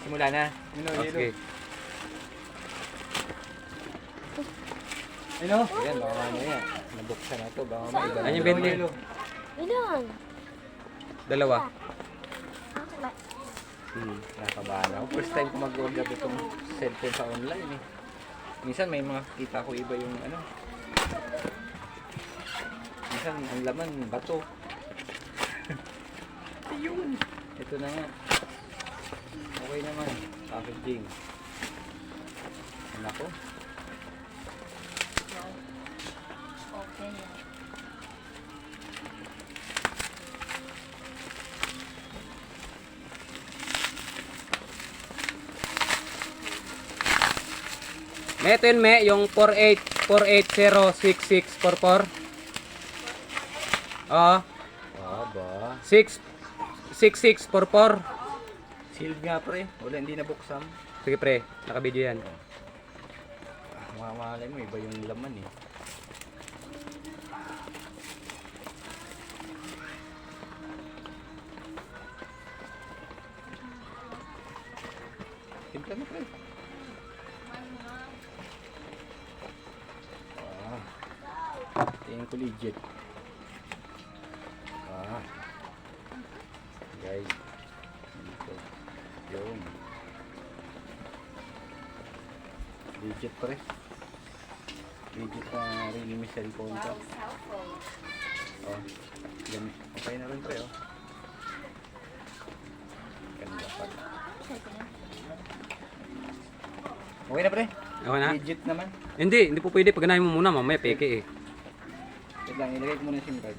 Simula na. Okay. Ano? Ayan, baka mamaya. Nabuksan na to. Baka may iba. Ano yung 20? Ilan? Dalawa. Nakakabahan ako. First time ko mag-order itong cellphone sa online eh. Minsan may mga kita ko iba yung ano. Minsan ang laman, bato. Ayun. Ito na nga. Okay naman. Packaging. Ano ko? Okay. Me, ito yun, me, yung 48406644. Oo. Aba. 6644. Sealed nga pre. Wala, hindi nabuksan. Sige pre, naka-video yan. Mamahalay mo, iba yung laman eh. Timpla mo pre. Tingin ko legit. Guys. Dito. Yung. Legit pre. Legit na Realme cellphone ka. Oh. Yan. Okay na rin pre oh. Ganda pa. Okay na pre? Okay na? Legit naman. Hindi po pwede. Pag ganahin mo muna, mamaya peke eh. Wait lang, ilagay ko muna yung SIM card.